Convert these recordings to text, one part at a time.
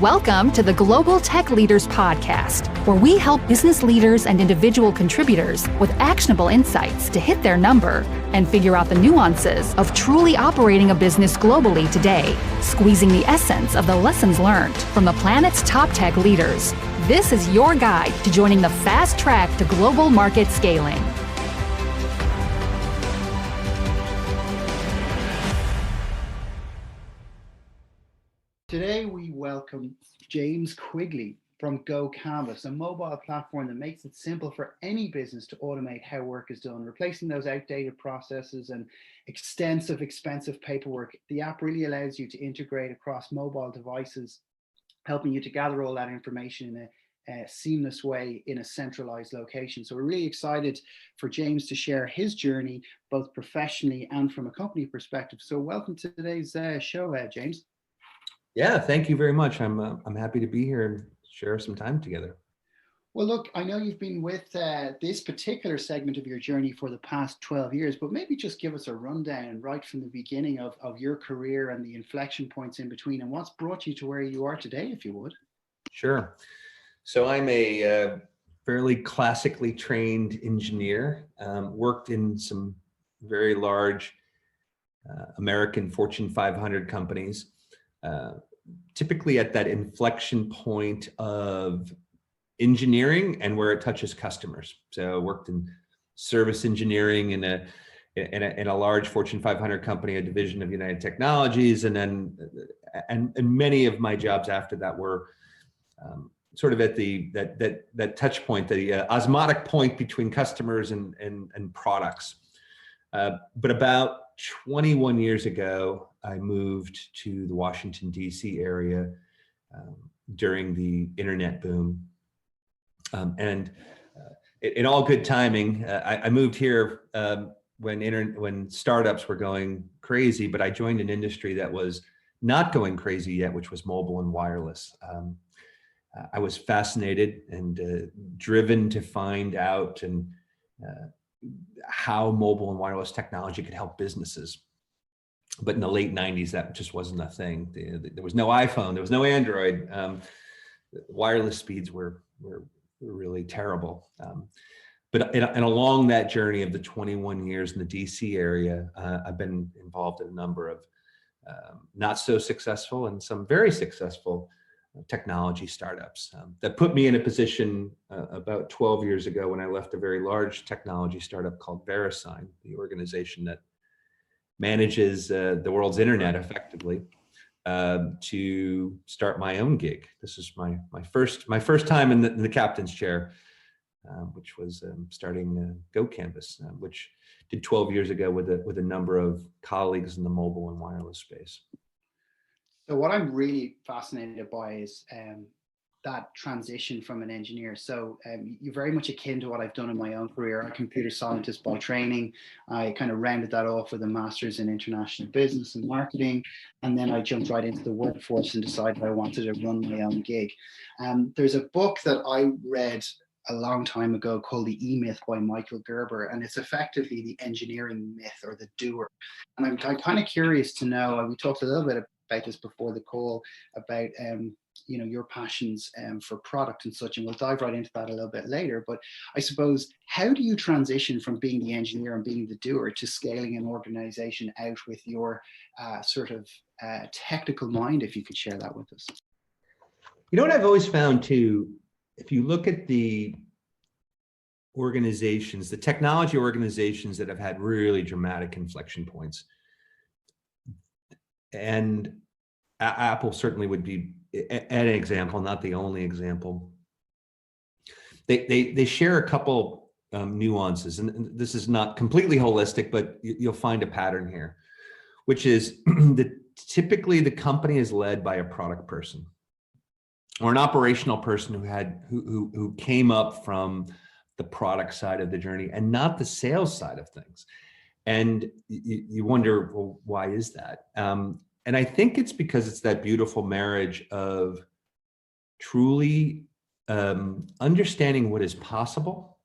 Welcome to the Global Tech Leaders Podcast, where we help business leaders and individual contributors with actionable insights to hit their number and figure out the nuances of truly operating a business globally today, squeezing the essence of the lessons learned from the planet's top tech leaders. This is your guide to joining the fast track to global market scaling. Today, we welcome James Quigley from GoCanvas, a mobile platform that makes it simple for any business to automate how work is done, replacing those outdated processes and extensive, expensive paperwork. The app really allows you to integrate across mobile devices, helping you to gather all that information in a seamless way in a centralized location. So we're really excited for James to share his journey, both professionally and from a company perspective. So welcome to today's show, James. Yeah, thank you very much. I'm happy to be here and share some time together. Well, look, I know you've been with this particular segment of your journey for the past 12 years, but maybe just give us a rundown right from the beginning of your career and the inflection points in between, and what's brought you to where you are today, if you would. Sure. So I'm a fairly classically trained engineer, worked in some very large American Fortune 500 companies. Typically at that inflection point of engineering and where it touches customers. So worked in service engineering in a large Fortune 500 company, a division of United Technologies, and then and many of my jobs after that were sort of at that touch point, the osmotic point between customers and products. But about 21 years ago, I moved to the Washington, D.C. area during the internet boom. And in all good timing, I moved here when startups were going crazy, but I joined an industry that was not going crazy yet, which was mobile and wireless. I was fascinated and driven to find out how mobile and wireless technology could help businesses. But in the late 90s, that just wasn't a thing. There was no iPhone, there was no Android. Wireless speeds were really terrible. But along that journey of the 21 years in the DC area, I've been involved in a number of not so successful and some very successful technology startups that put me in a position about 12 years ago when I left a very large technology startup called VeriSign, the organization that manages the world's internet effectively, to start my own gig. This is my first time in the captain's chair, which was starting GoCanvas, which did 12 years ago with a number of colleagues in the mobile and wireless space. So what I'm really fascinated by is that transition from an engineer. So you're very much akin to what I've done in my own career. I'm a computer scientist by training. I kind of rounded that off with a master's in international business and marketing. And then I jumped right into the workforce and decided I wanted to run my own gig. There's a book that I read a long time ago called The E-Myth by Michael Gerber, and it's effectively the engineering myth or the doer. And I'm kind of curious to know, we talked a little bit about this before the call, about your passions for product and such, and we'll dive right into that a little bit later. But I suppose, how do you transition from being the engineer and being the doer to scaling an organization out with your sort of technical mind, if you could share that with us? You know what I've always found too, if you look at the organizations, the technology organizations that have had really dramatic inflection points, and Apple certainly would be an example, not the only example. They share a couple nuances, and this is not completely holistic, but you'll find a pattern here, which is that typically the company is led by a product person or an operational person who came up from the product side of the journey and not the sales side of things. And you wonder, well, why is that? And I think it's because it's that beautiful marriage of truly understanding what is possible,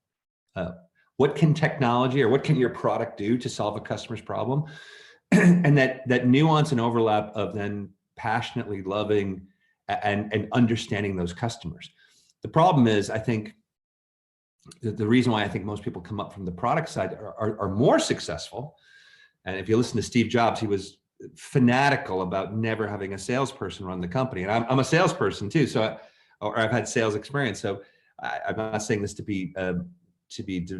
what can technology or what can your product do to solve a customer's problem, and that nuance and overlap of then passionately loving and understanding those customers. The problem is, I think, the reason why I think most people come up from the product side are more successful. And if you listen to Steve Jobs, he was fanatical about never having a salesperson run the company. And I'm a salesperson too, so I've had sales experience. So I'm not saying this to be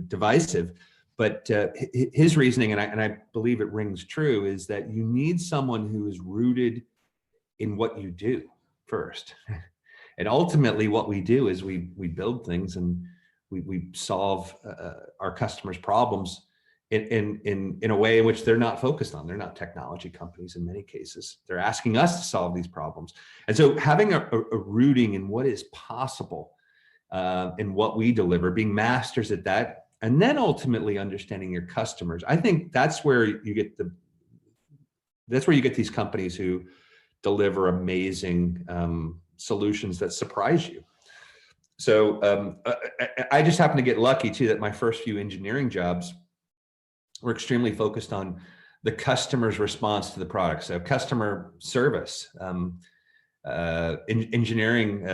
divisive, but his reasoning, and I believe it rings true, is that you need someone who is rooted in what you do first. And ultimately what we do is we build things and we solve our customers' problems in a way in which they're not focused on. They're not technology companies in many cases. They're asking us to solve these problems. And so having a rooting in what is possible in what we deliver, being masters at that, and then ultimately understanding your customers. I think that's where you get these companies who deliver amazing solutions that surprise you. So I just happen to get lucky too that my first few engineering jobs were extremely focused on the customer's response to the product. So customer service, engineering,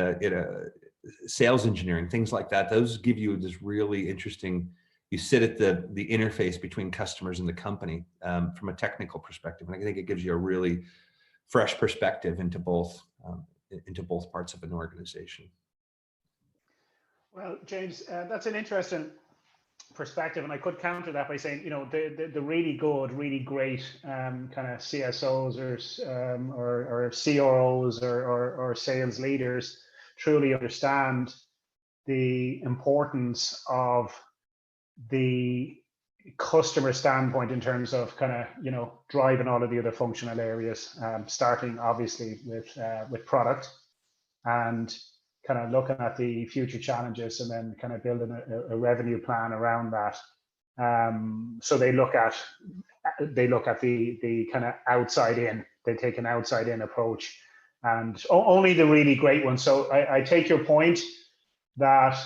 sales engineering, things like that. Those give you this really interesting, you sit at the interface between customers and the company from a technical perspective. And I think it gives you a really fresh perspective into both parts of an organization. Well, James, that's an interesting perspective, and I could counter that by saying, you know, the really good, really great kind of CSOs or CROs or sales leaders truly understand the importance of the customer standpoint in terms of kind of, you know, driving all of the other functional areas, starting obviously with product and kind of looking at the future challenges and then kind of building a revenue plan around that. So they look at the kind of outside in. They take an outside in approach, and only the really great ones. So I take your point that,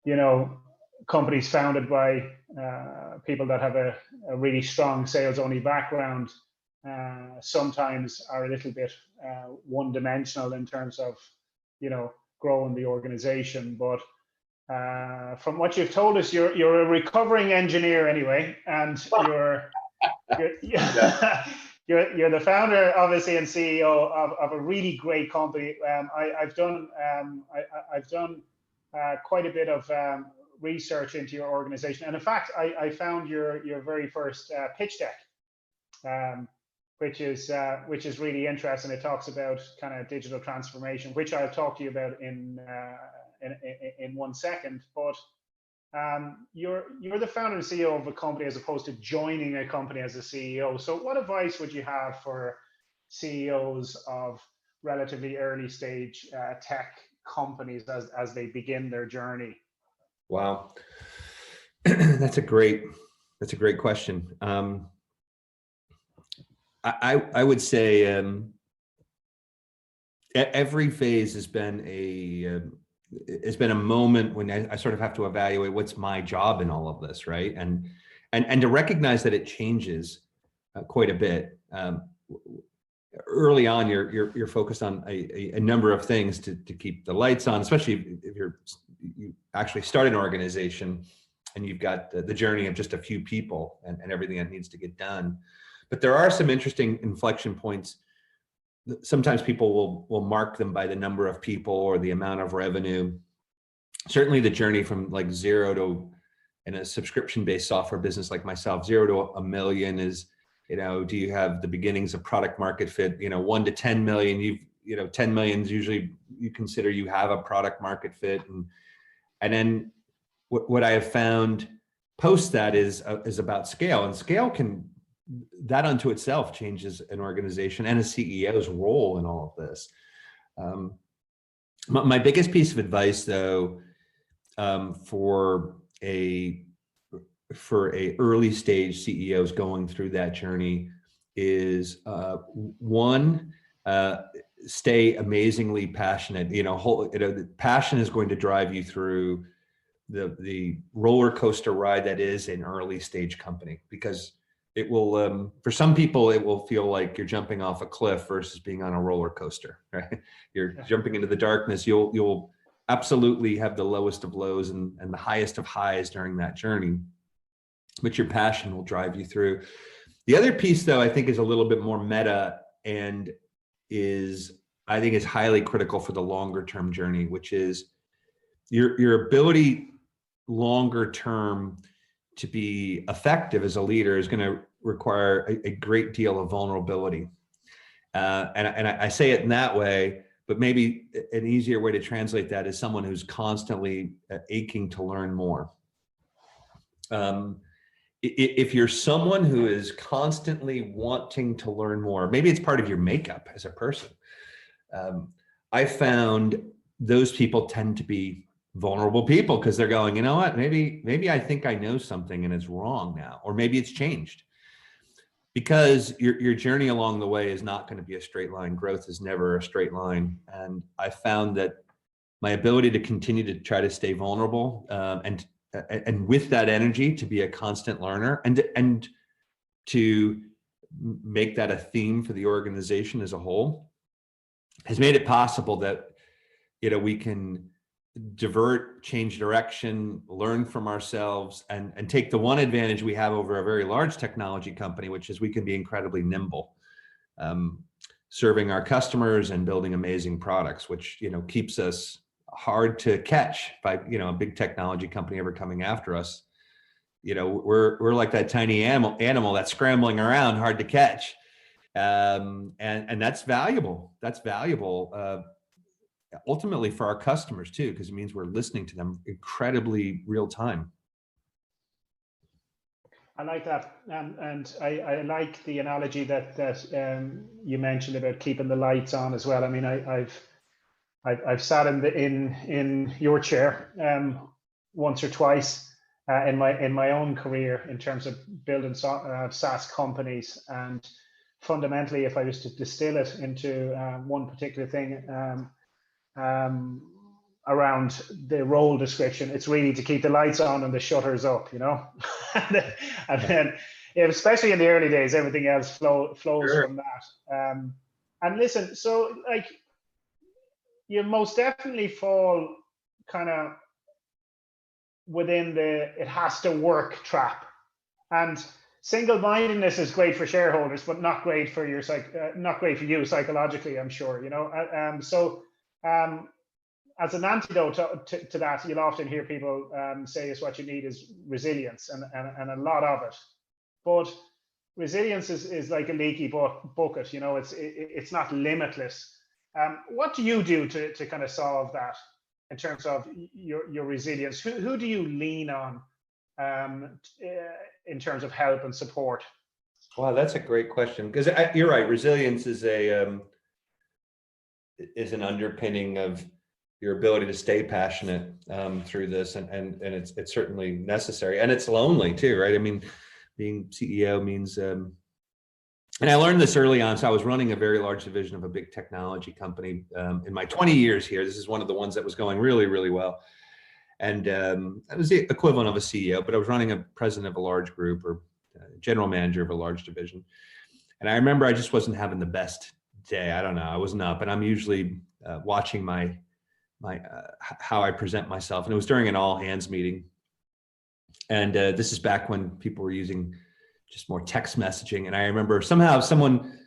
you know, companies founded by people that have a really strong sales only background sometimes are a little bit one-dimensional in terms of, you know, growing the organization. But from what you've told us, you're a recovering engineer anyway, and you're the founder, obviously, and CEO of a really great company. I've done quite a bit of research into your organization, and in fact, I found your very first pitch deck, which is really interesting. It talks about kind of digital transformation, which I'll talk to you about in 1 second. But you're the founder and CEO of a company as opposed to joining a company as a CEO. So what advice would you have for CEOs of relatively early stage tech companies as they begin their journey? Wow, that's a great question. I would say every phase has been a moment when I sort of have to evaluate what's my job in all of this, right? And to recognize that it changes quite a bit. Early on, you're focused on a number of things to keep the lights on, especially if you actually start an organization and you've got the journey of just a few people and everything that needs to get done. But there are some interesting inflection points. Sometimes people will mark them by the number of people or the amount of revenue. Certainly the journey from like zero to, in a subscription-based software business like myself, 0 to 1 million is, you know, do you have the beginnings of product market fit? You know, 1 to 10 million, 10 million is usually you consider you have a product market fit. And then what I have found post that is about scale, and scale that unto itself changes an organization and a CEO's role in all of this. My biggest piece of advice, though, for early stage CEOs going through that journey is one, stay amazingly passionate. The passion is going to drive you through the roller coaster ride that is an early stage company, because it will, for some people, it will feel like you're jumping off a cliff versus being on a roller coaster, right? You're jumping into the darkness. You'll absolutely have the lowest of lows and the highest of highs during that journey, but your passion will drive you through. The other piece, though, I think is a little bit more meta and I think is highly critical for the longer term journey, which is your ability longer term to be effective as a leader is going to require a great deal of vulnerability. And I say it in that way, but maybe an easier way to translate that is someone who's constantly aching to learn more. If you're someone who is constantly wanting to learn more, maybe it's part of your makeup as a person. I found those people tend to be vulnerable people because they're going, you know what, maybe I think I know something and it's wrong now, or maybe it's changed. Because your journey along the way is not going to be a straight line. Growth is never a straight line. And I found that my ability to continue to try to stay vulnerable and with that energy to be a constant learner and to make that a theme for the organization as a whole has made it possible that, you know, we can divert, change direction, learn from ourselves, and take the one advantage we have over a very large technology company, which is we can be incredibly nimble, serving our customers and building amazing products, which, you know, keeps us hard to catch by, you know, a big technology company ever coming after us. You know, we're like that tiny animal that's scrambling around, hard to catch, and that's valuable. That's valuable. Ultimately for our customers too, because it means we're listening to them incredibly real time. I like that, and I like the analogy that you mentioned about keeping the lights on as well. I mean, I've sat in your chair once or twice in my own career in terms of building SaaS companies, and fundamentally, if I was to distill it into one particular thing. Around the role description, it's really to keep the lights on and the shutters up, you know. And then, especially in the early days, everything else flows Sure. from that. And listen, so like, you most definitely fall kind of within the "it has to work" trap. And single-mindedness is great for shareholders, but not great for you psychologically, I'm sure, you know. As an antidote to that, you'll often hear people say is what you need is resilience, and a lot of it. But resilience is like a leaky bucket, you know. It's not limitless. What do you do to kind of solve that in terms of your resilience? Who do you lean on in terms of help and support? Wow, that's a great question, because you're right. Resilience is an underpinning of your ability to stay passionate through this, and it's certainly necessary, and it's lonely too, right? I mean, being CEO means, and I learned this early on. So I was running a very large division of a big technology company in my 20 years here. This is one of the ones that was going really, really well, and I was the equivalent of a CEO, but I was running a president of a large group or general manager of a large division, and I remember I just wasn't having the best day. I don't know. I wasn't up, and I'm usually watching my how I present myself. And it was during an all hands meeting. And this is back when people were using just more text messaging. And I remember somehow someone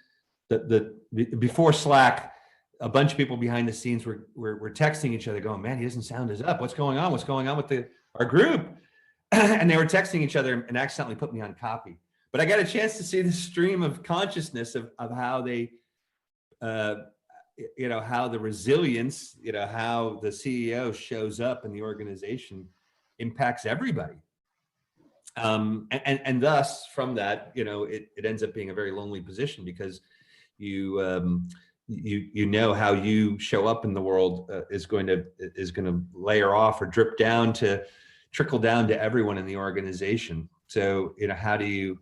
before Slack, a bunch of people behind the scenes were texting each other going, man, he doesn't sound as up. What's going on? What's going on with our group? And they were texting each other and accidentally put me on copy. But I got a chance to see the stream of consciousness of how they, you know, how the resilience, you know, how the CEO shows up in the organization impacts everybody. And thus from that, you know, it ends up being a very lonely position, because you know how you show up in the world is going to layer off or trickle down to everyone in the organization. So, you know, how do you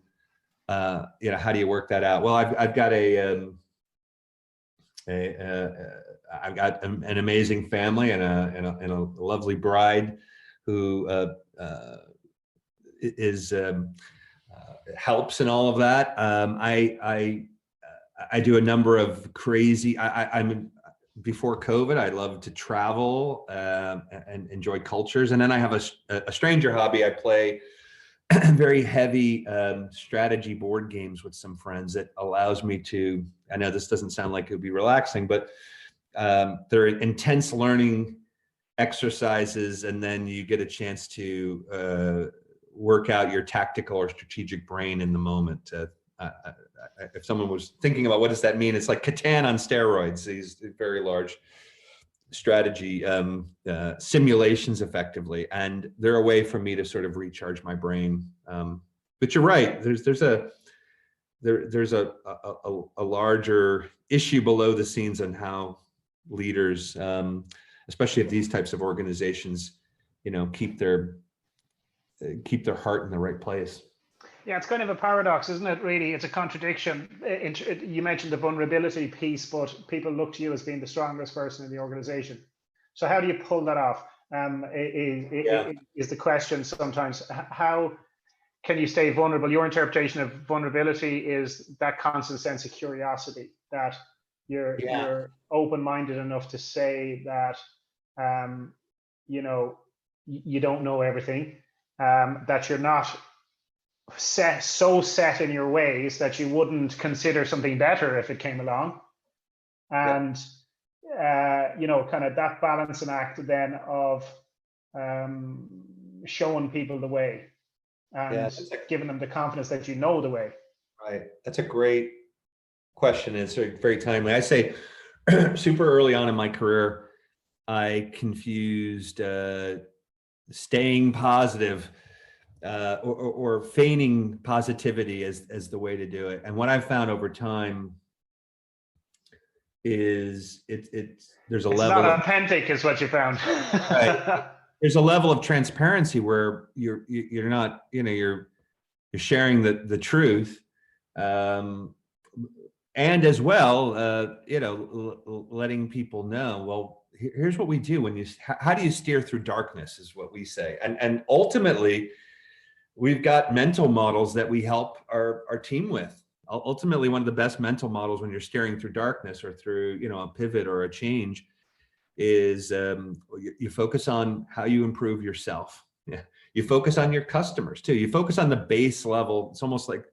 work that out? Well, I've got I've got an amazing family and a lovely bride who is helps in all of that. I do a number of crazy, I'm before COVID, I love to travel and enjoy cultures. And then I have a stranger hobby. I play very heavy strategy board games with some friends that allows me to, I know this doesn't sound like it would be relaxing, but they're intense learning exercises. And then you get a chance to work out your tactical or strategic brain in the moment. If someone was thinking about what does that mean, it's like Catan on steroids, these very large strategy simulations effectively, and they're a way for me to sort of recharge my brain. But you're right, there's a larger issue below the scenes on how leaders, especially if these types of organizations, keep their heart in the right place. Yeah, it's kind of a paradox, isn't it, really? It's a contradiction. You mentioned the vulnerability piece, but people look to you as being the strongest person in the organization. So how do you pull that off? Is the question sometimes. How can you stay vulnerable? Your interpretation of vulnerability is that constant sense of curiosity, that you're open-minded enough to say that, you don't know everything, that you're not so set in your ways that you wouldn't consider something better if it came along, and kind of that balancing act then of showing people the way and giving them the confidence that you know the way. Right, that's a great question. It's very timely. I say super early on in my career, I confused staying positive or feigning positivity as the way to do it. And what I've found over time is there's a level not authentic is what you found. Right. There's a level of transparency where you're not, you're sharing the truth, and as well, letting people know, well, here's what we do how do you steer through darkness is what we say. And ultimately, we've got mental models that we help our team with. Ultimately, one of the best mental models when you're steering through darkness or through, a pivot or a change is you focus on how you improve yourself. Yeah. You focus on your customers too. You focus on the base level. It's almost like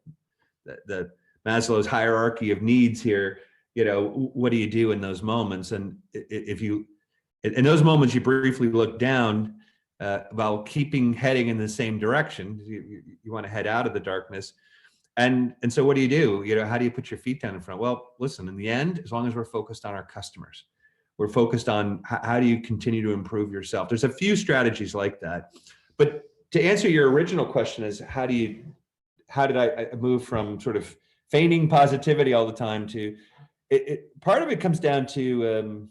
the Maslow's hierarchy of needs here. What do you do in those moments? And if you, in those moments, you briefly look down, while heading in the same direction. You want to head out of the darkness. And so what do you do? How do you put your feet down in front? Well, listen, in the end, as long as we're focused on our customers, we're focused on how do you continue to improve yourself? There's a few strategies like that. But to answer your original question is how did I move from sort of feigning positivity all the time to part of it comes down to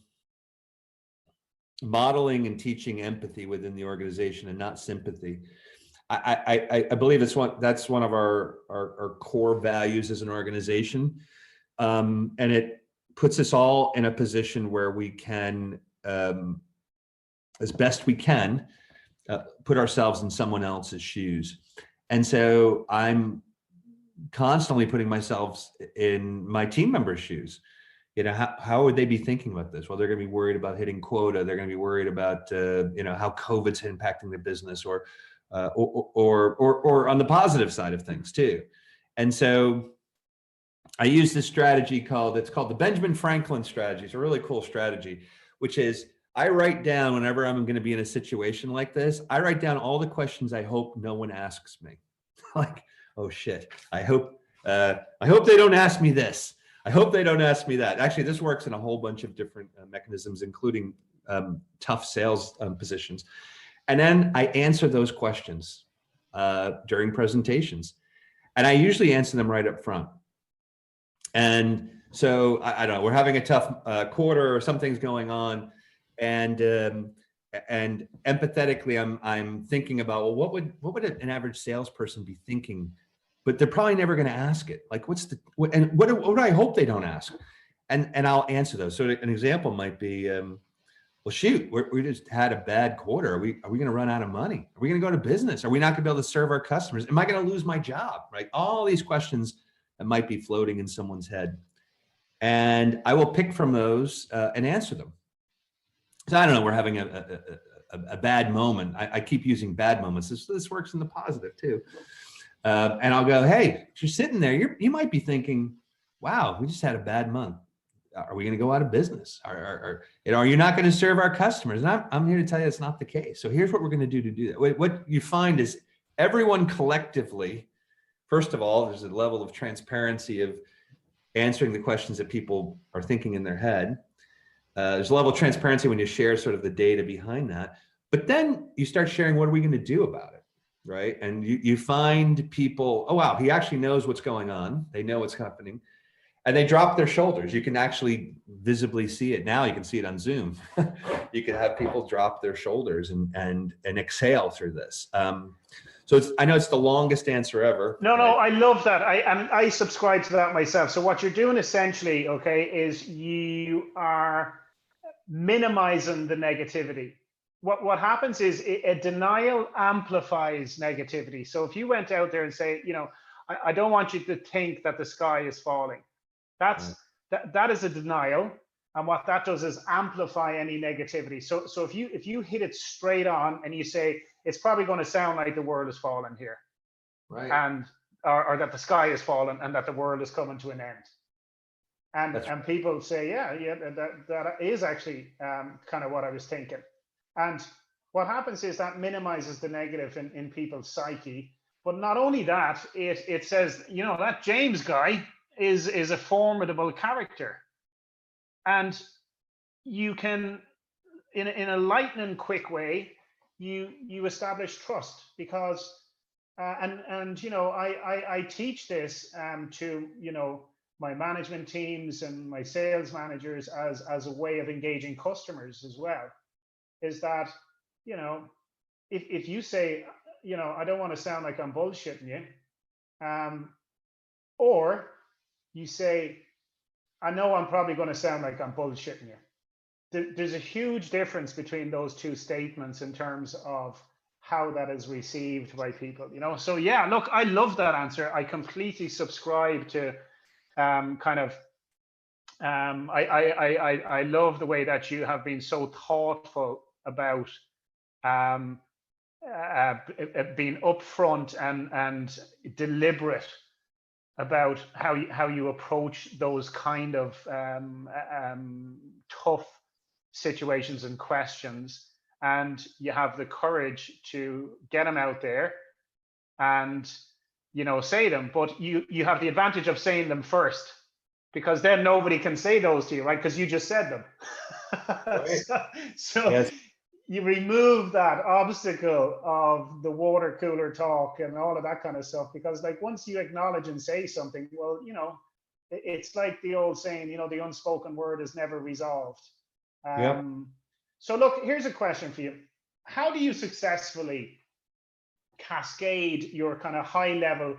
modeling and teaching empathy within the organization and not sympathy. I believe that's one of our core values as an organization, and it puts us all in a position where we can, as best we can, put ourselves in someone else's shoes. And so I'm constantly putting myself in my team members' shoes. How would they be thinking about this? Well, they're going to be worried about hitting quota. They're going to be worried about, how COVID's impacting their business, or on the positive side of things too. And so I use this strategy it's called the Benjamin Franklin strategy. It's a really cool strategy, which is I write down whenever I'm going to be in a situation like this, I write down all the questions I hope no one asks me. Like, oh shit, I hope they don't ask me this. I hope they don't ask me that. Actually, this works in a whole bunch of different mechanisms, including tough sales positions. And then I answer those questions during presentations. And I usually answer them right up front. And so I don't know, we're having a tough quarter or something's going on. And empathetically, I'm thinking about, well, what would an average salesperson be thinking? But they're probably never going to ask it. Like, what do I hope they don't ask? And I'll answer those. So an example might be, well, shoot, we just had a bad quarter. Are we going to run out of money? Are we going to go to business? Are we not going to be able to serve our customers? Am I going to lose my job? Right? All these questions that might be floating in someone's head. And I will pick from those and answer them. So I don't know, we're having a bad moment. I keep using bad moments. This works in the positive too. And I'll go, hey, if you're sitting there, you might be thinking, wow, we just had a bad month. Are we going to go out of business? Are you not going to serve our customers? And I'm here to tell you it's not the case. So here's what we're going to do that. What you find is everyone collectively, first of all, there's a level of transparency of answering the questions that people are thinking in their head. There's a level of transparency when you share sort of the data behind that. But then you start sharing, what are we going to do about it? Right? And you find people, oh, wow, he actually knows what's going on. They know what's happening. And they drop their shoulders. You can actually visibly see it now. You can see it on Zoom. You can have people drop their shoulders and exhale through this. So I know it's the longest answer ever. No, I love that. I subscribe to that myself. So what you're doing essentially, okay, is you are minimizing the negativity. What happens is a denial amplifies negativity. So if you went out there and say, I don't want you to think that the sky is falling. That is a denial, and what that does is amplify any negativity. So if you hit it straight on and you say it's probably going to sound like the world is falling here, right, and or that the sky is falling and that the world is coming to an end, and people say that is actually kind of what I was thinking. And what happens is that minimizes the negative in people's psyche. But not only that, it says that James guy is a formidable character, and you can in a lightning quick way you establish trust, because I teach this to my management teams and my sales managers as a way of engaging customers as well, is that if you say I don't want to sound like I'm bullshitting you, or you say, I know I'm probably going to sound like I'm bullshitting you. There's a huge difference between those two statements in terms of how that is received by people. So yeah, look, I love that answer. I completely subscribe to I love the way that you have been so thoughtful about being upfront and deliberate about how you approach those kind of tough situations and questions, and you have the courage to get them out there and say them. But you have the advantage of saying them first, because then nobody can say those to you, right? Because you just said them. Right. so yes. You remove that obstacle of the water cooler talk and all of that kind of stuff, because like once you acknowledge and say something, well, it's like the old saying, the unspoken word is never resolved. So look, here's a question for you. How do you successfully cascade your kind of high level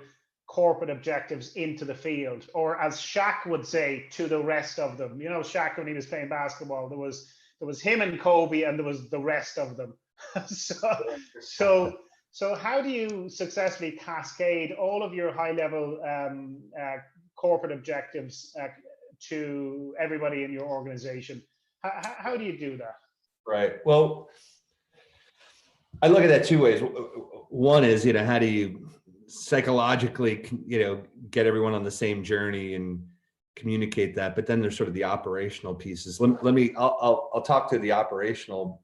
corporate objectives into the field, or as Shaq would say, to the rest of them? Shaq, when he was playing basketball, there was him and Kobe, and there was the rest of them. So how do you successfully cascade all of your high level corporate objectives to everybody in your organization? How do you do that? Right. Well, I look at that two ways. One is, how do you psychologically, get everyone on the same journey and communicate that? But then there's sort of the operational pieces. I'll talk to the operational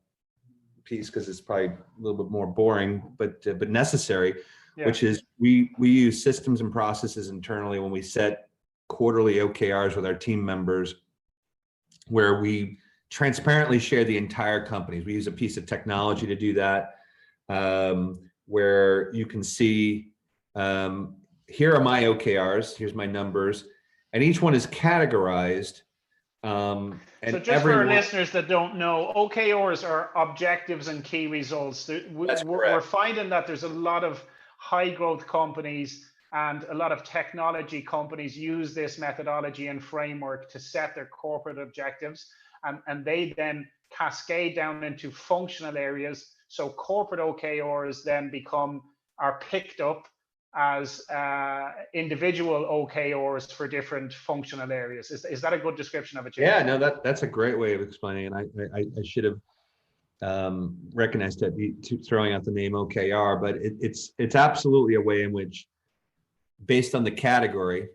piece, because it's probably a little bit more boring, but necessary, which is we use systems and processes internally when we set quarterly OKRs with our team members, where we transparently share the entire company. We use a piece of technology to do that, where you can see, here are my OKRs, here's my numbers, and each one is categorized. And so just for our listeners that don't know, OKRs are objectives and key results. We're finding that there's a lot of high growth companies and a lot of technology companies use this methodology and framework to set their corporate objectives. and they then cascade down into functional areas. So corporate OKRs then are picked up as individual OKRs for different functional areas. Is that a good description of it, James? Yeah, no, that's a great way of explaining it. I should have recognized that throwing out the name OKR, but it's absolutely a way in which, based on the category,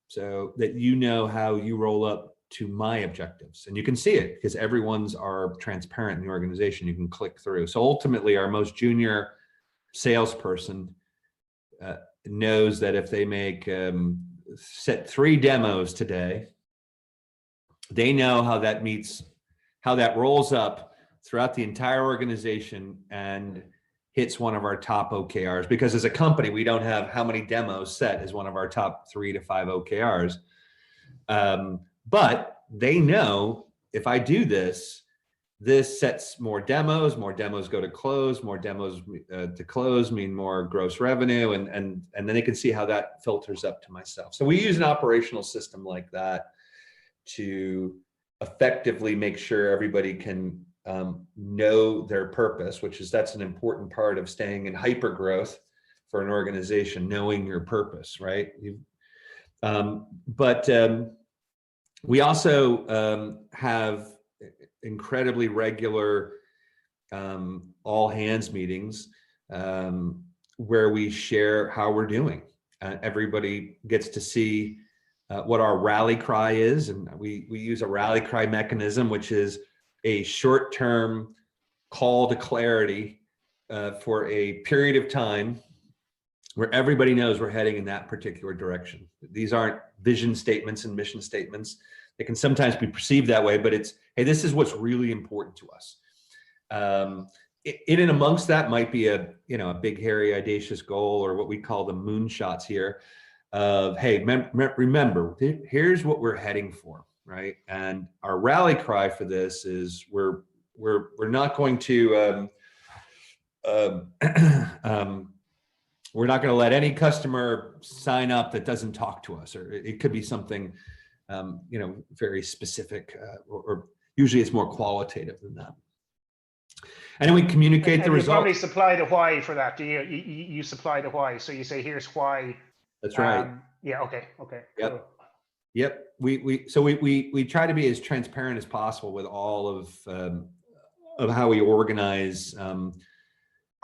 so that you know how you roll up to my objectives, and you can see it because everyone's are transparent in the organization. You can click through. So ultimately, our most junior salesperson knows that if they make set 3 demos today, they know how that rolls up throughout the entire organization and hits one of our top OKRs. Because as a company, we don't have how many demos set as one of our top 3 to 5 OKRs. But they know if I do this sets more demos go to close, more demos to close mean more gross revenue, and then they can see how that filters up to myself. So we use an operational system like that to effectively make sure everybody can know their purpose, that's an important part of staying in hyper growth for an organization, knowing your purpose, right? But we also have incredibly regular all hands meetings where we share how we're doing. Everybody gets to see what our rally cry is, and we use a rally cry mechanism, which is a short-term call to clarity for a period of time where everybody knows we're heading in that particular direction. These aren't vision statements and mission statements. They can sometimes be perceived that way, but it's, hey, this is what's really important to us. In and amongst that might be a big, hairy, audacious goal, or what we call the moonshots here of, hey, remember, here's what we're heading for, right? And our rally cry for this is we're not going to we're not going to let any customer sign up that doesn't talk to us, or it could be something very specific, or usually it's more qualitative than that. And then we communicate the result. You probably supply the why for that. Do you supply the why? So you say, here's why. That's right. Yeah. Okay. Yep. Cool. Yep. We try to be as transparent as possible with all of how we organize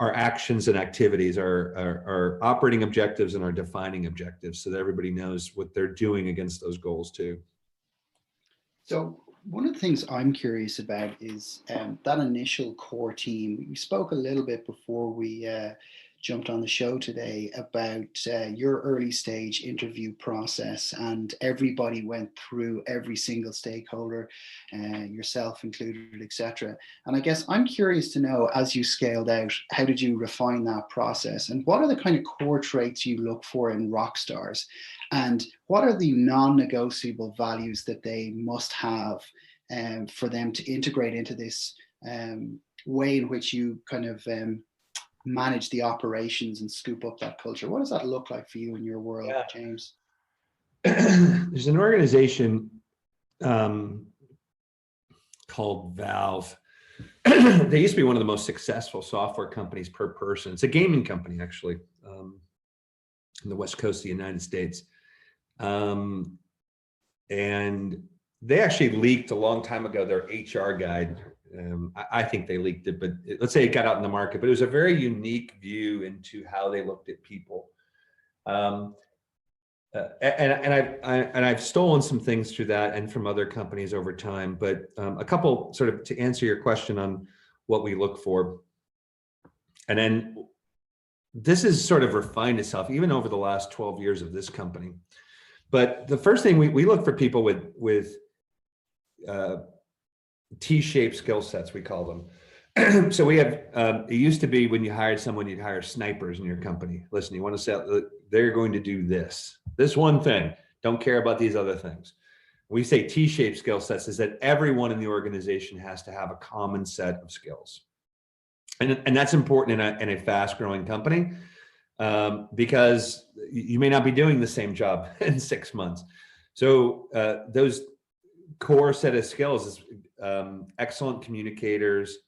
our actions and activities, our operating objectives and our defining objectives, so that everybody knows what they're doing against those goals too. So one of the things I'm curious about is that initial core team. We spoke a little bit before we jumped on the show today about your early stage interview process, and everybody went through every single stakeholder, yourself included, etc. And I guess I'm curious to know, as you scaled out, how did you refine that process, and what are the kind of core traits you look for in rock stars, and what are the non-negotiable values that they must have for them to integrate into this way in which you kind of manage the operations and scoop up that culture? What does that look like for you in your world, James? There's an organization called Valve. They used to be one of the most successful software companies per person. It's a gaming company, actually, in the West Coast of the United States. And they actually leaked a long time ago their HR guide. I think they leaked it, but let's say it got out in the market, but it was a very unique view into how they looked at people. And I've stolen some things through that and from other companies over time, but a couple sort of to answer your question on what we look for. And then this has sort of refined itself even over the last 12 years of this company. But the first thing we look for people with T-shaped skill sets, we call them. So we have, it used to be when you hired someone, you'd hire snipers in your company. Listen, you want to say they're going to do this one thing, don't care about these other things. We say T-shaped skill sets is that everyone in the organization has to have a common set of skills. And that's important in a fast growing company, because you may not be doing the same job in 6 months. So core set of skills is excellent communicators,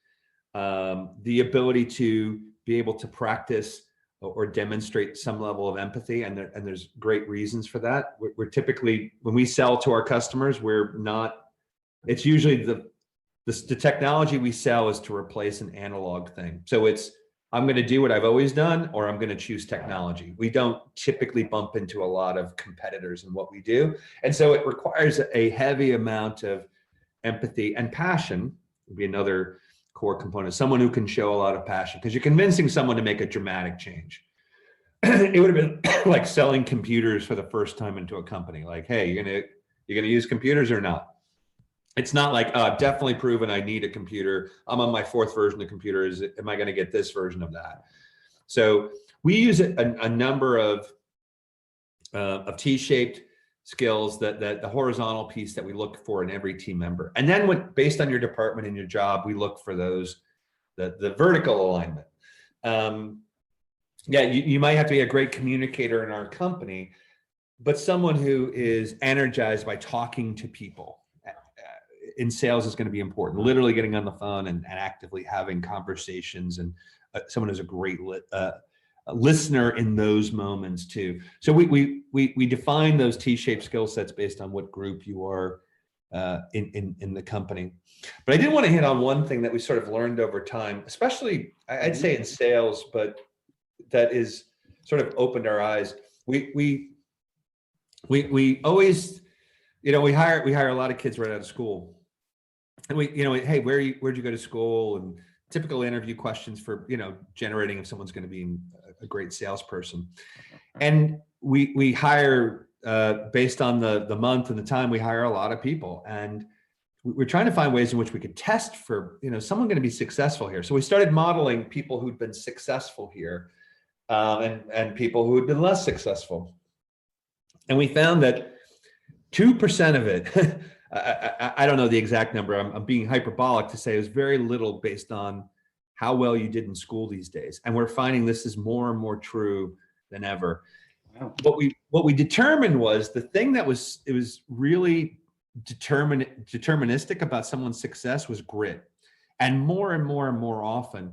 the ability to be able to practice or demonstrate some level of empathy, and there's great reasons for that. We're typically, when we sell to our customers, we're not, it's usually the technology we sell is to replace an analog thing. So it's, I'm going to do what I've always done, or I'm going to choose technology. We don't typically bump into a lot of competitors in what we do. And so it requires a heavy amount of empathy, and passion would be another core component. Someone who can show a lot of passion, because you're convincing someone to make a dramatic change. It would have been like selling computers for the first time into a company. Like, hey, you're gonna use computers or not? It's not like, I've definitely proven I need a computer. I'm on my 4th version of computers. Am I going to get this version of that? So we use a number of T-shaped skills, that the horizontal piece that we look for in every team member. And then based on your department and your job, we look for those, the vertical alignment. Yeah, you might have to be a great communicator in our company, but someone who is energized by talking to people in sales is going to be important. Literally getting on the phone and actively having conversations, and someone who's a great listener in those moments too. So we define those T-shaped skill sets based on what group you are in the company. But I did want to hit on one thing that we sort of learned over time, especially I'd say in sales, but that is sort of opened our eyes. We always, we hire a lot of kids right out of school. And hey, where'd you go to school? And typical interview questions for, generating if someone's going to be a great salesperson. And we hire, based on the month and the time, we hire a lot of people. And we're trying to find ways in which we could test for, someone going to be successful here. So we started modeling people who'd been successful here, and people who had been less successful. And we found that 2% of it, I don't know the exact number, I'm being hyperbolic to say it was very little based on how well you did in school these days. And we're finding this is more and more true than ever. Wow. What we determined was the thing that was really deterministic about someone's success was grit. And more and more and more often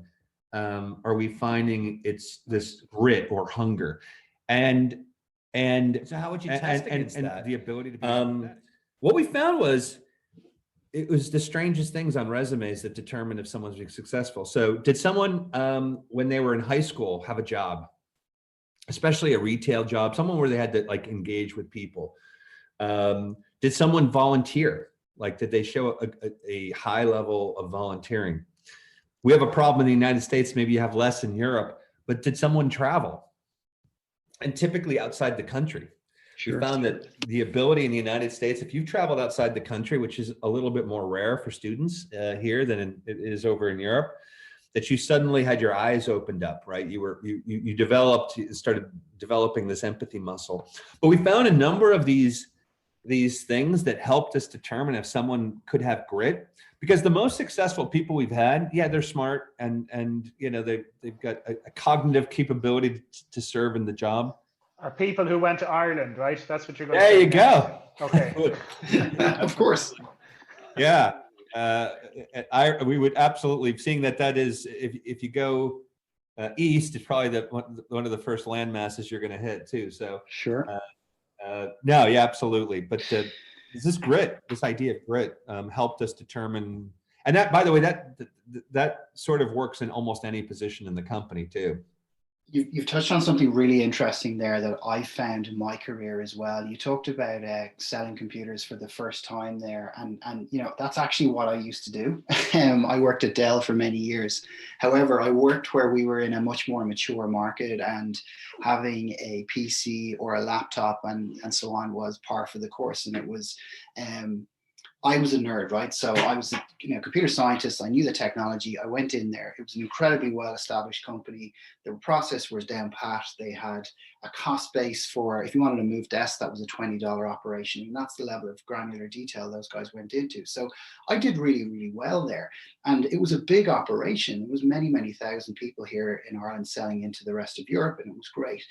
are we finding it's this grit or hunger. And so how would you test against that? The ability to be what we found was, it was the strangest things on resumes that determined if someone's being successful. So did someone, when they were in high school, have a job, especially a retail job, someone where they had to engage with people? Did someone volunteer? Did they show a high level of volunteering? We have a problem in the United States, maybe you have less in Europe, but did someone travel? And typically outside the country. Sure. We found that the ability in the United States, if you've traveled outside the country, which is a little bit more rare for students here than it is over in Europe, that you suddenly had your eyes opened up, right? You started developing this empathy muscle. But we found a number of these things that helped us determine if someone could have grit, because the most successful people we've had, yeah, they're smart and they've got a cognitive capability to serve in the job. Are people who went to Ireland, right? That's what you're going to say. There you go. Okay. Of course. Yeah. We would absolutely, seeing that is, if you go east, it's probably one of the first land masses you're going to hit too. So sure. No, yeah, absolutely. But this grit, this idea of grit, helped us determine, and that, by the way, that sort of works in almost any position in the company too. You've touched on something really interesting there that I found in my career as well. You talked about selling computers for the first time there, and that's actually what I used to do. I worked at Dell for many years. However, I worked where we were in a much more mature market, and having a PC or a laptop and so on was par for the course. And it was I was a nerd, right? So I was a computer scientist. I knew the technology. I went in there. It was an incredibly well-established company. The process was down pat. They had a cost base for, if you wanted to move desks, that was a $20 operation. And that's the level of granular detail those guys went into. So I did really, really well there. And it was a big operation. It was many, many thousand people here in Ireland selling into the rest of Europe, and it was great.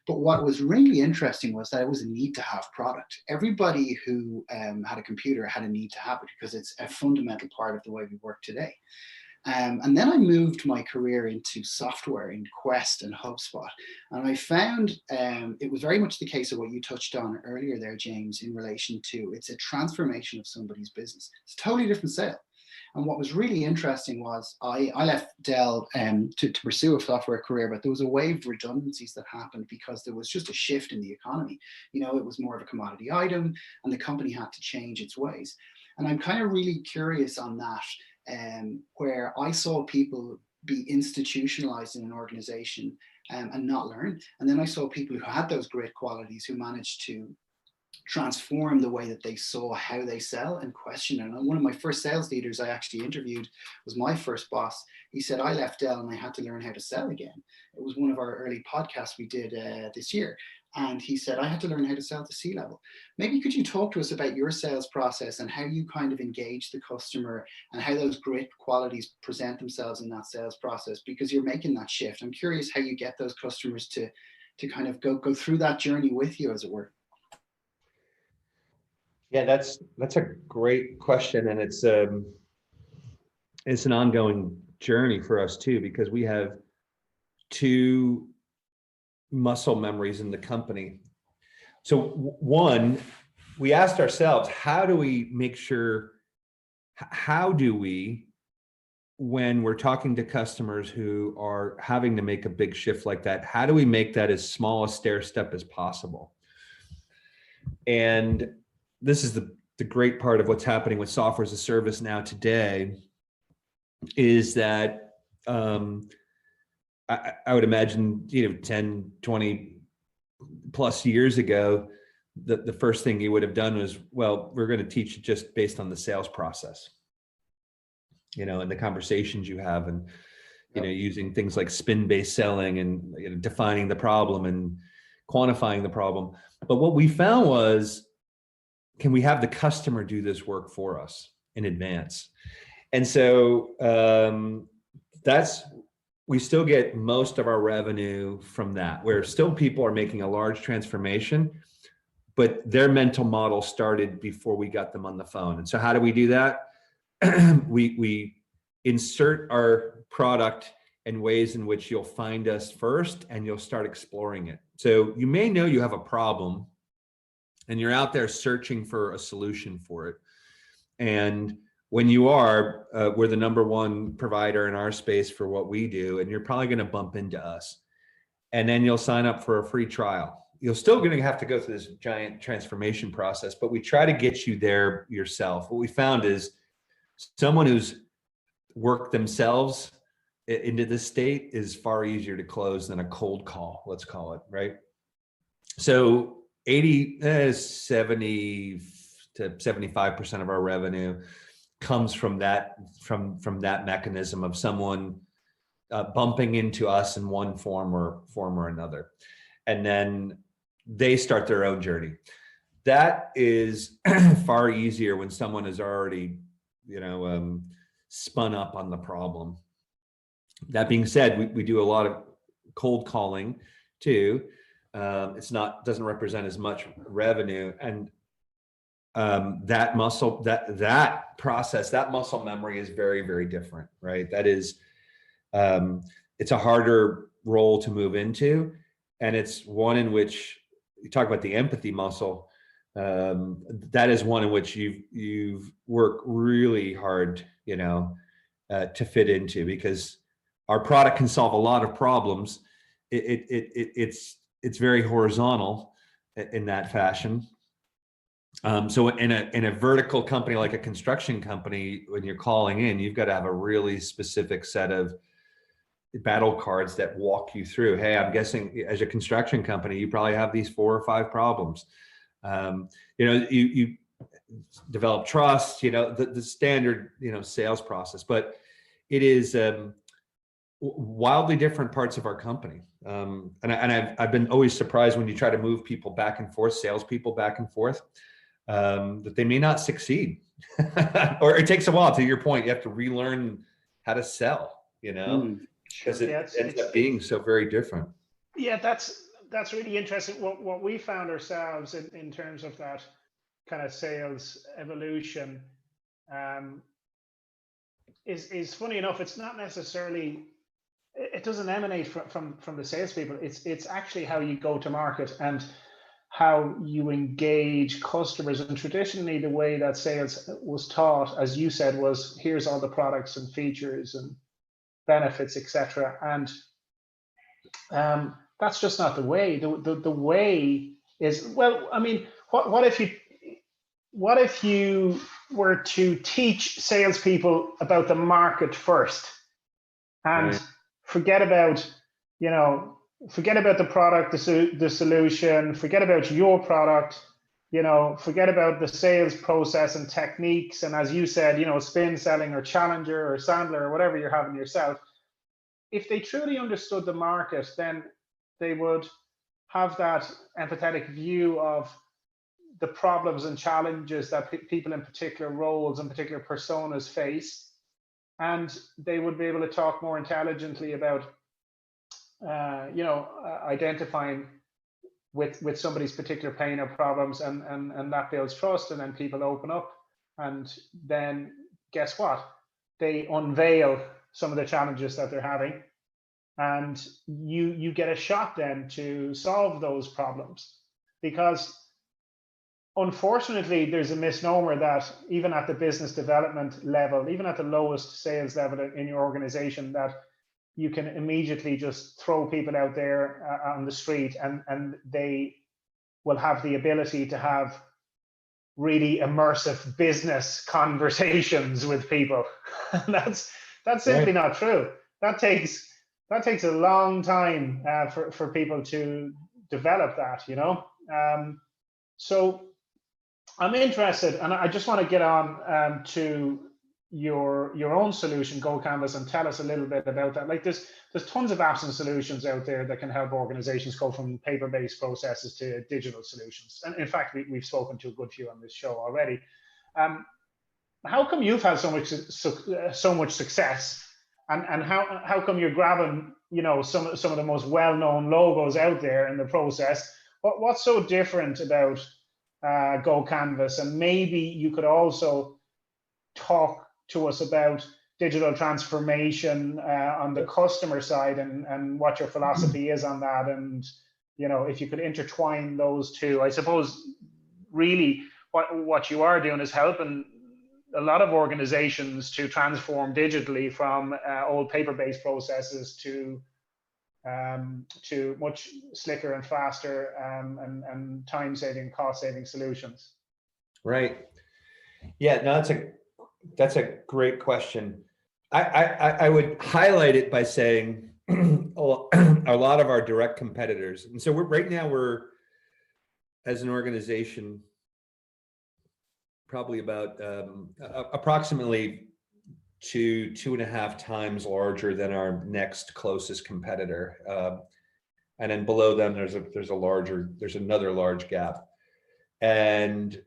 But what was really interesting was that it was a need to have product. Everybody who had a computer had a need to have it because it's a fundamental part of the way we work today. And then I moved my career into software in Quest and HubSpot. And I found it was very much the case of what you touched on earlier there, James, in relation to it's a transformation of somebody's business. It's a totally different sale. And what was really interesting was I left Dell to pursue a software career, but there was a wave of redundancies that happened because there was just a shift in the economy. You know, it was more of a commodity item and the company had to change its ways. And I'm kind of really curious on that. Where I saw people be institutionalized in an organization and not learn. And then I saw people who had those great qualities who managed to transform the way that they saw how they sell and question. And one of my first sales leaders I actually interviewed was my first boss. He said, I left Dell and I had to learn how to sell again. It was one of our early podcasts we did this year. And he said, I had to learn how to sell to C-level. Maybe could you talk to us about your sales process and how you kind of engage the customer and how those great qualities present themselves in that sales process, because you're making that shift. I'm curious how you get those customers to kind of go through that journey with you, as it were. Yeah, that's a great question. And it's an ongoing journey for us too, because we have two muscle memories in the company. So one, we asked ourselves, how do we, when we're talking to customers who are having to make a big shift like that, how do we make that as small a stair step as possible? And this is the great part of what's happening with software as a service now today, is that I would imagine, 10, 20 plus years ago, the first thing you would have done was, well, we're going to teach it just based on the sales process, and the conversations you have, and, using things like spin-based selling and, defining the problem and quantifying the problem. But what we found was, can we have the customer do this work for us in advance? And so we still get most of our revenue from that, where still people are making a large transformation, but their mental model started before we got them on the phone. And so how do we do that? We insert our product in ways in which you'll find us first and you'll start exploring it. So you may know you have a problem and you're out there searching for a solution for it. And when you are, we're the #1 provider in our space for what we do, and you're probably going to bump into us. And then you'll sign up for a free trial. You're still going to have to go through this giant transformation process, but we try to get you there yourself. What we found is someone who's worked themselves into this state is far easier to close than a cold call, let's call it, right? So 70 to 75% of our revenue comes from that mechanism of someone bumping into us in one form or another, and then they start their own journey. That is far easier when someone is already, spun up on the problem. That being said, we do a lot of cold calling too. Doesn't represent as much revenue, and that muscle memory is very, very different, right? That is, it's a harder role to move into, and it's one in which you talk about the empathy muscle. That is one in which you've worked really hard, to fit into, because our product can solve a lot of problems. It's very horizontal in that fashion. So in a vertical company like a construction company, when you're calling in, you've got to have a really specific set of battle cards that walk you through. Hey, I'm guessing as a construction company, you probably have these 4 or 5 problems. You develop trust, the standard, sales process, but it is wildly different parts of our company. And I've been always surprised when you try to move people back and forth, salespeople back and forth, that they may not succeed, or it takes a while. To your point, you have to relearn how to sell, because it ends up being so very different. Yeah, that's that's really interesting. What we found ourselves in terms of that kind of sales evolution is funny enough. It's not necessarily, it doesn't emanate from the salespeople. It's actually how you go to market and how you engage customers. And traditionally, the way that sales was taught, as you said, was here's all the products and features and benefits, etc. And that's just not the way. The way is, well, I mean, what if you were to teach salespeople about the market first and Right. forget about the product, the solution, forget about your product, forget about the sales process and techniques, and as you said, spin selling or challenger or Sandler or whatever you're having yourself. If they truly understood the market, then they would have that empathetic view of the problems and challenges that people in particular roles and particular personas face, and they would be able to talk more intelligently about identifying with somebody's particular pain or problems, and that builds trust, and then people open up, and then guess what? They unveil some of the challenges that they're having, and you get a shot then to solve those problems. Because unfortunately, there's a misnomer that even at the business development level, even at the lowest sales level in your organization, that you can immediately just throw people out there on the street, and they will have the ability to have really immersive business conversations with people. That's simply not true. That takes a long time for people to develop that, So I'm interested, and I just want to get on to your own solution, GoCanvas, and tell us a little bit about that. Like there's tons of apps and solutions out there that can help organizations go from paper-based processes to digital solutions. And in fact, we've spoken to a good few on this show already. How come you've had so much success, and how come you're grabbing some of the most well-known logos out there in the process? What's so different about GoCanvas? And maybe you could also talk to us about digital transformation on the customer side, and what your philosophy is on that. And if you could intertwine those two, I suppose really what you are doing is helping a lot of organizations to transform digitally from old paper-based processes to much slicker and faster and time-saving, cost-saving solutions. Right. Yeah, no, that's a great question. I would highlight it by saying a lot of our direct competitors, and so right now we're as an organization probably about approximately 2.5 times larger than our next closest competitor, and then below them there's another large gap. And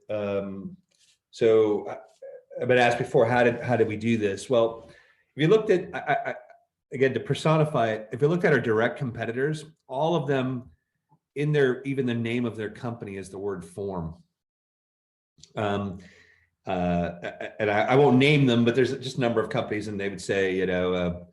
so I've been asked before, how did we do this? Well, if you looked at, again, to personify it, if you looked at our direct competitors, all of them even the name of their company is the word form. And I won't name them, but there's just a number of companies, and they would say, the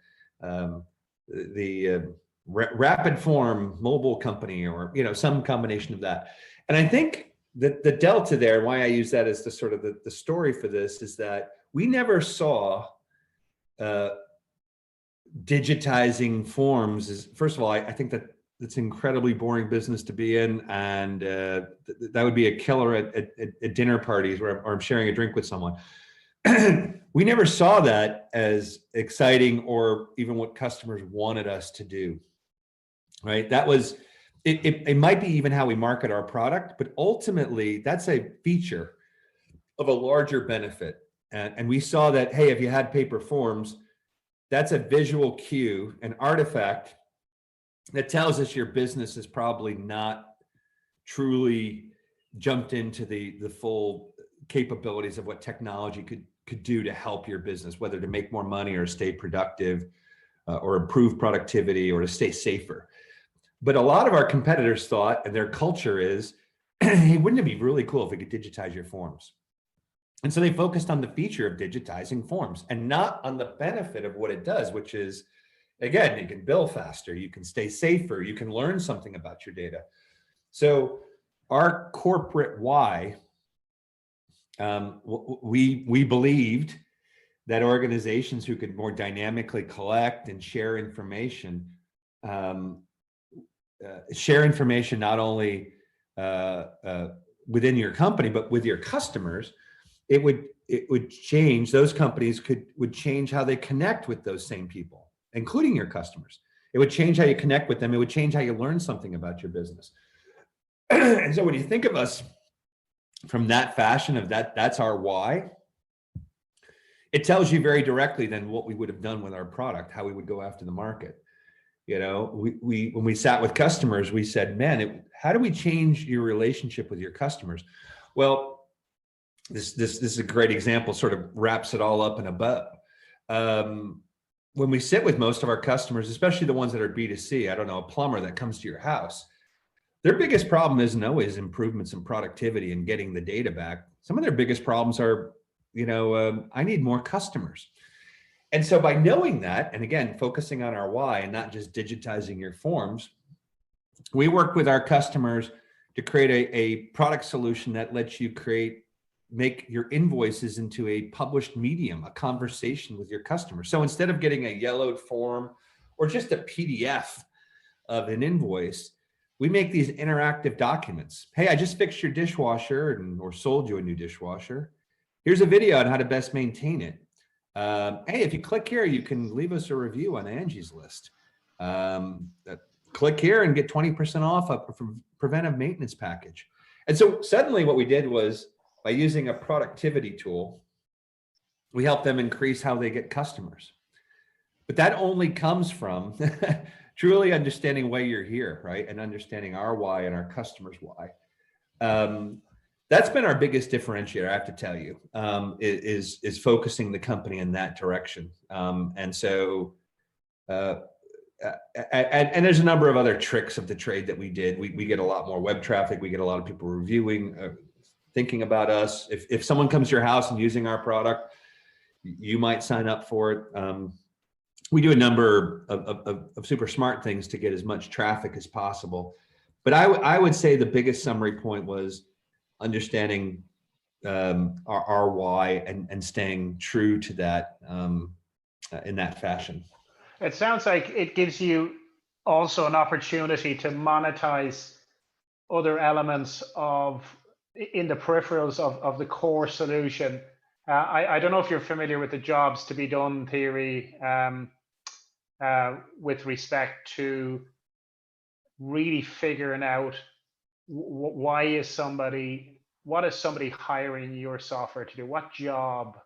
Rapid Form mobile company, or some combination of that. And I think that the delta there, why I use that as the sort of the story for this, is that we never saw digitizing forms as, first of all, I think that it's incredibly boring business to be in, and that would be a killer at dinner parties where I'm sharing a drink with someone. We never saw that as exciting or even what customers wanted us to do, right? That was, it might be even how we market our product, but ultimately that's a feature of a larger benefit. And we saw that, hey, if you had paper forms, that's a visual cue, an artifact that tells us your business is probably not truly jumped into the full capabilities of what technology could do to help your business, whether to make more money or stay productive, or improve productivity, or to stay safer. But a lot of our competitors thought, and their culture is, hey, wouldn't it be really cool if we could digitize your forms? And so they focused on the feature of digitizing forms and not on the benefit of what it does, which is, again, you can bill faster, you can stay safer, you can learn something about your data. So our corporate why, we believed that organizations who could more dynamically collect and share information not only within your company, but with your customers, it would change, those companies would change how they connect with those same people, including your customers. It would change how you connect with them. It would change how you learn something about your business. And so when you think of us from that fashion of that's our why, it tells you very directly then what we would have done with our product, how we would go after the market. You know, when we sat with customers, we said, man, how do we change your relationship with your customers? Well, this is a great example, sort of wraps it all up in a bow. When we sit with most of our customers, especially the ones that are B2C, I don't know, a plumber that comes to your house, their biggest problem isn't always improvements in productivity and getting the data back. Some of their biggest problems are, I need more customers. And so by knowing that, and again, focusing on our why and not just digitizing your forms, we work with our customers to create a product solution that lets you make your invoices into a published medium, a conversation with your customers. So instead of getting a yellowed form or just a PDF of an invoice, we make these interactive documents. Hey, I just fixed your dishwasher or sold you a new dishwasher. Here's a video on how to best maintain it. Hey, if you click here, you can leave us a review on Angie's List. Click here and get 20% off a preventive maintenance package. And so suddenly what we did was, by using a productivity tool, we help them increase how they get customers. But that only comes from truly understanding why you're here, right? And understanding our why and our customers' why. That's been our biggest differentiator, I have to tell you, is focusing the company in that direction. And so, and there's a number of other tricks of the trade that we did. We get a lot more web traffic. We get a lot of people reviewing, thinking about us. If someone comes to your house and using our product, you might sign up for it. We do a number of super smart things to get as much traffic as possible. But I would say the biggest summary point was understanding our why and staying true to that in that fashion. It sounds like it gives you also an opportunity to monetize other elements in the peripherals of the core solution. I don't know if you're familiar with the jobs to be done theory with respect to really figuring out what is somebody hiring your software to do? What job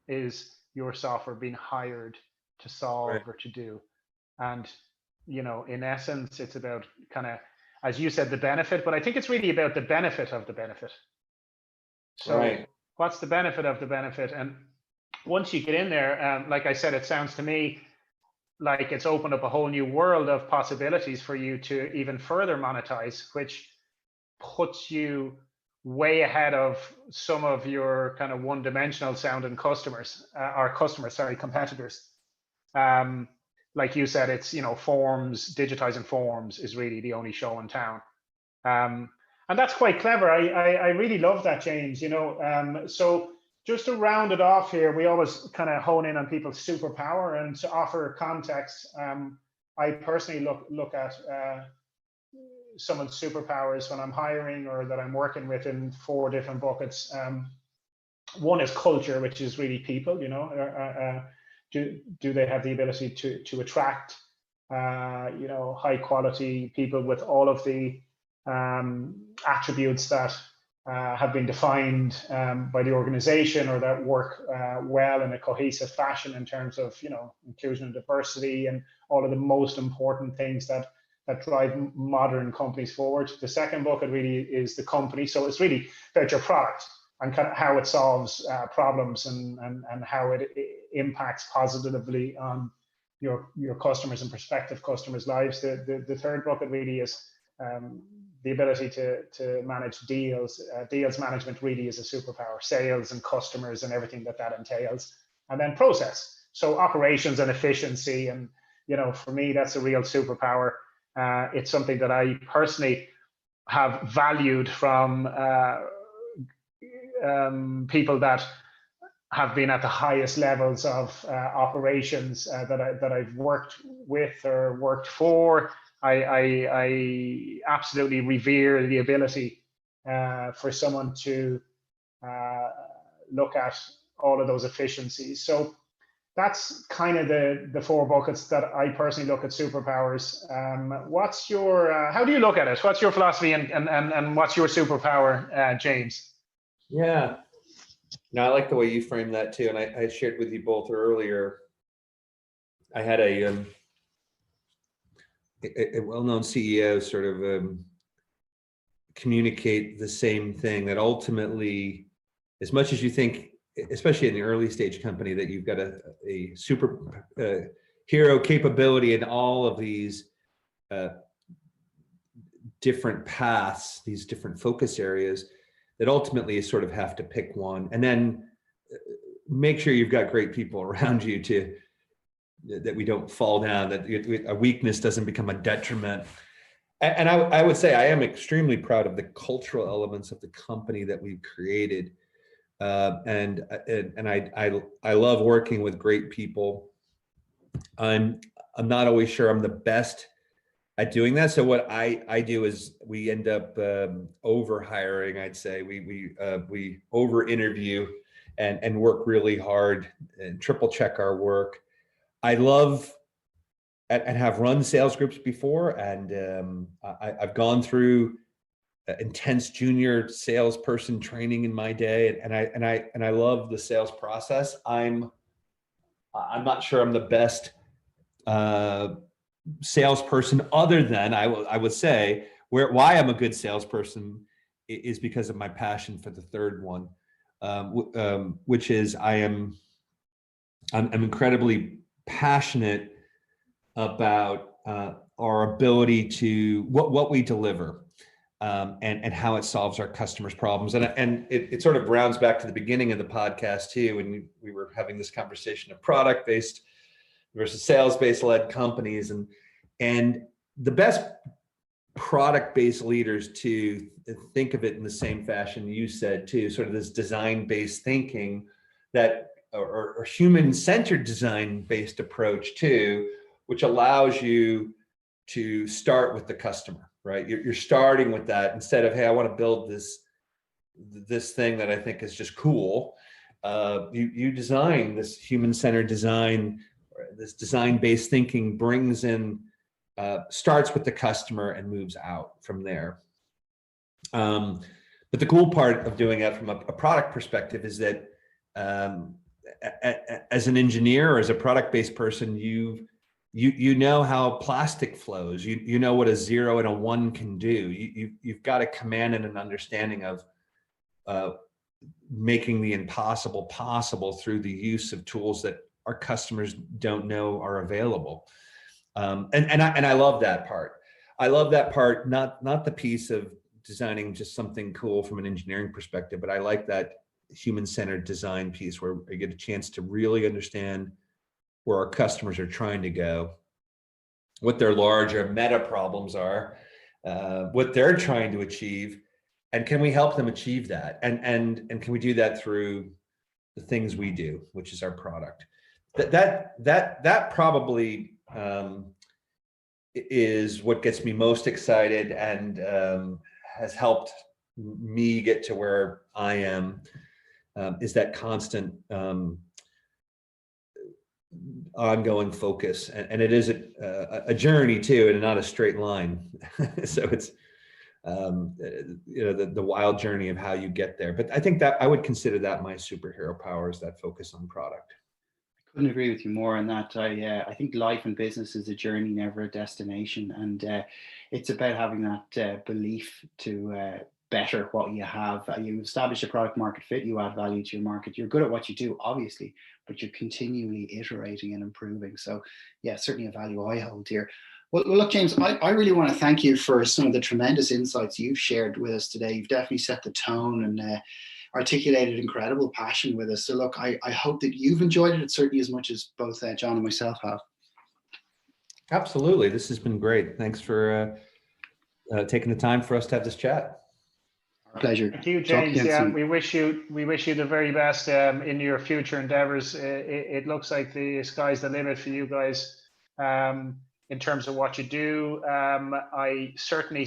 is your software being hired to solve right. or to do? And, in essence, it's about kind of, as you said, the benefit, but I think it's really about the benefit of the benefit. So right. What's the benefit of the benefit? And once you get in there, like I said, it sounds to me like it's opened up a whole new world of possibilities for you to even further monetize, which puts you way ahead of some of your kind of one-dimensional sounding competitors. Like you said, it's, forms, digitizing forms is really the only show in town. And that's quite clever. I really love that, James, so just to round it off here, we always kind of hone in on people's superpower, and to offer context, I personally look at someone's superpowers when I'm hiring or that I'm working with in 4 different buckets. One is culture, which is really people, do they have the ability to attract, high quality people with all of the attributes that have been defined by the organization, or that work well in a cohesive fashion in terms of, inclusion and diversity and all of the most important things that drive modern companies forward. The second bucket really is the company. So it's really about your product and kind of how it solves problems and how it impacts positively on your customers and prospective customers' lives. The third bucket really is the ability to manage deals. Deals management really is a superpower. Sales and customers and everything that entails, and then process. So operations and efficiency, and for me that's a real superpower. It's something that I personally have valued from people that have been at the highest levels of operations that I've worked with or worked for. I absolutely revere the ability for someone to look at all of those efficiencies. So that's kind of the four buckets that I personally look at superpowers. What's your how do you look at it? What's your philosophy, and what's your superpower, James? Yeah. No, I like the way you framed that too. And I shared with you both earlier. I had a well-known CEO sort of communicate the same thing, that ultimately, as much as you think, especially in the early stage company, that you've got a super hero capability in all of these different paths, these different focus areas, that ultimately you sort of have to pick one, and then make sure you've got great people around you that we don't fall down, that a weakness doesn't become a detriment. And I would say I am extremely proud of the cultural elements of the company that we've created. And I love working with great people. I'm not always sure I'm the best at doing that. So what I do is we end up over hiring. I'd say we over interview and work really hard and triple check our work. I love and have run sales groups before, and I've gone through intense junior salesperson training in my day, and I love the sales process. I'm not sure I'm the best salesperson, other than I would say why I'm a good salesperson is because of my passion for the third one, which is I'm incredibly passionate about our ability to what we deliver, and how it solves our customers' problems. And it sort of rounds back to the beginning of the podcast too, when we were having this conversation of product-based versus sales-based led companies, and the best product-based leaders to think of it in the same fashion you said too, sort of this design-based thinking, that or human-centered design-based approach too, which allows you to start with the customer, right? You're starting with that instead of, hey, I want to build this thing that I think is just cool. You design this human-centered design, this design-based thinking brings in, starts with the customer and moves out from there. But the cool part of doing that from a product perspective is that as an engineer or as a product-based person, you know how plastic flows. You know what a 0 and a 1 can do. You've got a command and an understanding of making the impossible possible through the use of tools that our customers don't know are available. And I love that part. I love that part, not the piece of designing just something cool from an engineering perspective, but I like that human-centered design piece where I get a chance to really understand where our customers are trying to go, what their larger meta problems are, what they're trying to achieve, and can we help them achieve that? And can we do that through the things we do, which is our product? That probably is what gets me most excited and has helped me get to where I am, is that constant ongoing focus, and it is a journey too, and not a straight line. So it's the wild journey of how you get there. But I think that I would consider that my superhero power, is that focus on product. Couldn't agree with you more on that. I think life and business is a journey, never a destination, and it's about having that belief to better what you have. You establish a product market fit, you add value to your market. You're good at what you do, obviously, but you're continually iterating and improving. So yeah, certainly a value I hold here. Well, look, James, I really want to thank you for some of the tremendous insights you've shared with us today. You've definitely set the tone and articulated incredible passion with us. So look, I hope that you've enjoyed it certainly as much as both John and myself have. Absolutely. This has been great. Thanks for taking the time for us to have this chat. Our pleasure. Thank you, James. Yeah, we wish you the very best in your future endeavors. It looks like the sky's the limit for you guys in terms of what you do. I certainly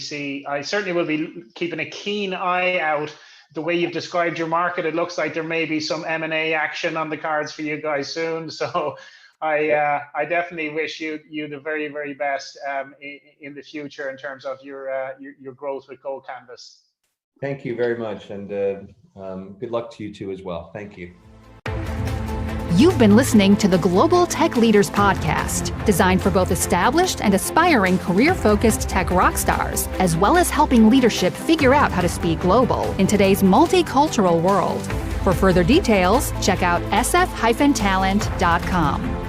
will be keeping a keen eye out. The way you've described your market, it looks like there may be some M&A action on the cards for you guys soon. So I definitely wish you the very, very best in the future in terms of your growth with GoCanvas. Thank you very much, and good luck to you too as well. Thank you. You've been listening to the Global Tech Leaders Podcast, designed for both established and aspiring career-focused tech rock stars, as well as helping leadership figure out how to speak global in today's multicultural world. For further details, check out sf-talent.com.